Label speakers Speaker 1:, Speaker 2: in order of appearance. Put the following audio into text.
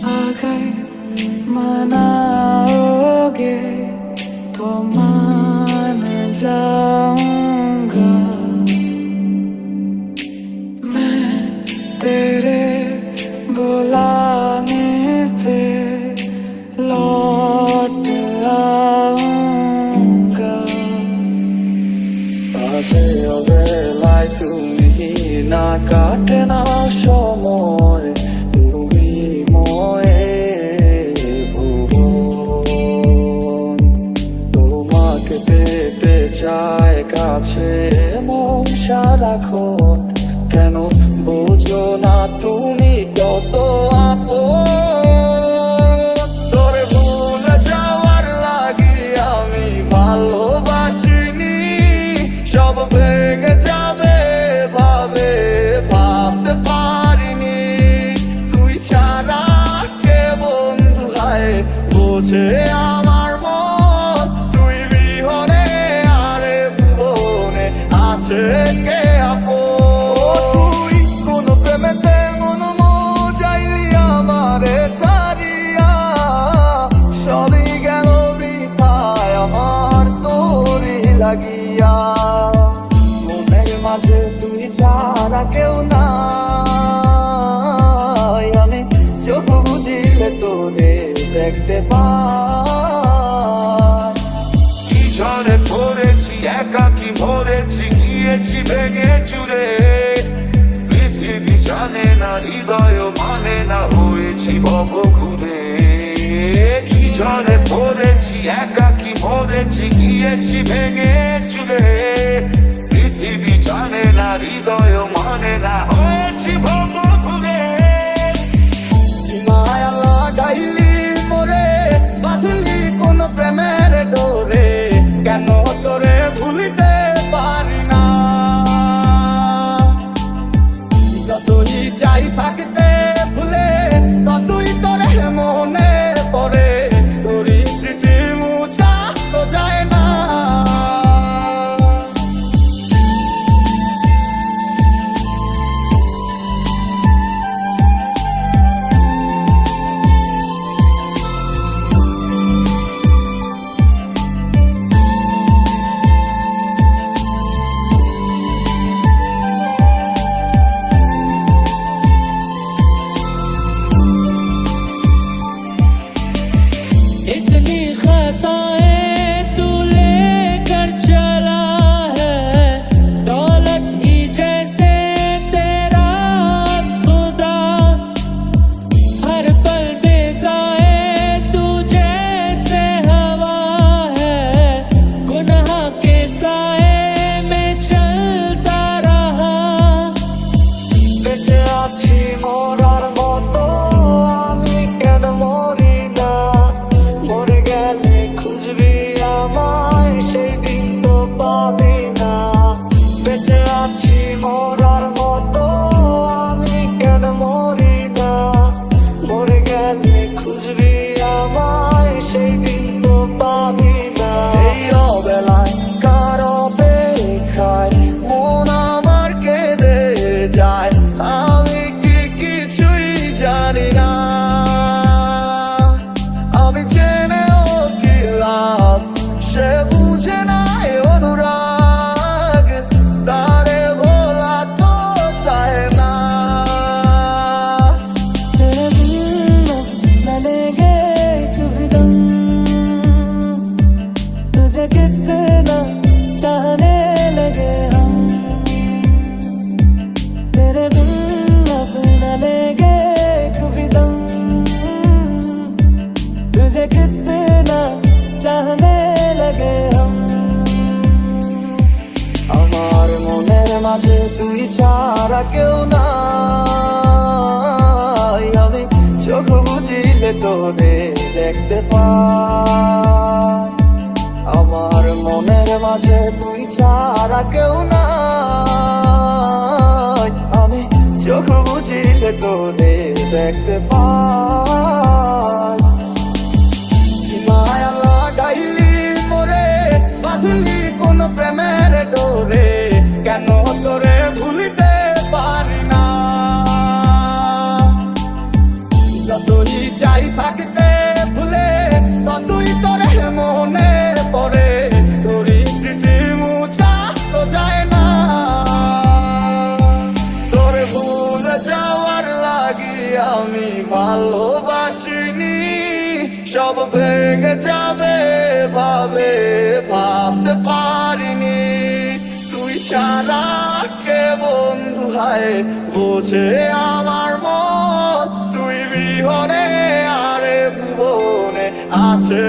Speaker 1: अगर मनाओगे तो मान जाऊंगा मैं तेरे बुलाने पे लौट आऊंगा আজে অবেলায় তুমি না কাটে না সময় তুমি ময়ে ভুবন তোমাকে পেতে চায় কাছে মন সারাক্ষণ কেন বোঝো না তুমি কত আপন তোরে ভুলে যাওয়ার লাগি আমি ভালোবাসিনি সব ভেঙে যাবে ভাবে ভাবতে পারিনি তুই ছাড়া কে বন্ধু হায় বোঝে আমার মন তুই বিহনে আরে ভুবনে আছে কে আপন তুই কোন প্রেমেতে মন মজাইলি আমারে ছাড়িয়া সবই গেল বৃথায় আমার তোরে লাগিয়া মনের মাঝে তুই ছাড়া কেউ নাই আমি চোখ বুঝিলে তোরে দেখতে পাই
Speaker 2: কি ঝড়ে পড়েছি একাকি মরেছি গিয়েছি ভেঙে চুরে পৃথিবী জানে না হৃদয় মানে না হয়েছি ভব ঘুরে কি ঝড়ে পড়েছি একাকি মরেছি গিয়েছি ভেঙে চুরে পৃথিবী জানে না হৃদয় মানে না হয়েছি ভব ঘুরে
Speaker 1: মায়া লাগাইলি মোরে বাঁধলি কোন প্রেমের ডোরে কেন তোরে ভুলিতে পারি না যতই চাই থাকতে ভুলে ততই তোরে মনে পড়ে তোরই স্মৃতি মুছা তো যায় না
Speaker 3: इतनी खताएं तू लेकर चला है दौलत ही जैसे तेरा खुदा हर पल बेगाए तू जैसे हवा है गुनाह के साए में चलता रहा
Speaker 1: বেঁচে আছি মরার মতো আমি কেন মরি না মরে গেলে খুঁজবি আমায় সেই দিন তো পাবি না বেঁচে আছি মরার মতো আমি কেন মরি না মরে গেলে খুঁজবি আমায় সেই দিন তো পাবি না এই অবেলায় কারো অপেক্ষায় মন আমার কেঁদে যায় আমি কি কিছুই জানি না আমি জেনেও কি লাভ সে বুঝে না অনুরাগ তারে ভোলা তো চায় না तेरे बिन न लेंगे कभी दम तुझे कितना चाहने लगे हम तेरे बिन अब न लेंगे कभी दम तुझे कितना चाहने लगे हम আমার মনের মাঝে তুই ছাড়া কেউ নাই আমি চোখ বুঝিলে তোরে দেখতে পাই আমার মাঝে তুই ছাড়া কেউ নাই, আমি চোখ বুঝিলে তোরে দেখতে পাই। মায়া লাগাইলি মোরে, বাঁধলি কোন প্রেমের ডোরে, কেন তোরে ভুলিতে পারি না। যতই চাই থাকতে ভুলে, ততই তোরে মনে পড়ে, তোরই স্মৃতি মুছা তো যায় না। তোরে ভুলে যাওয়ার লাগি আমি ভালোবাসিনি, সব ভেঙে যাবে ভাবতে পারিনি। তুই ছাড়া কে বন্ধু হায় বোঝে আমার মন, তুই বিহনে আরে ভুবনে আছে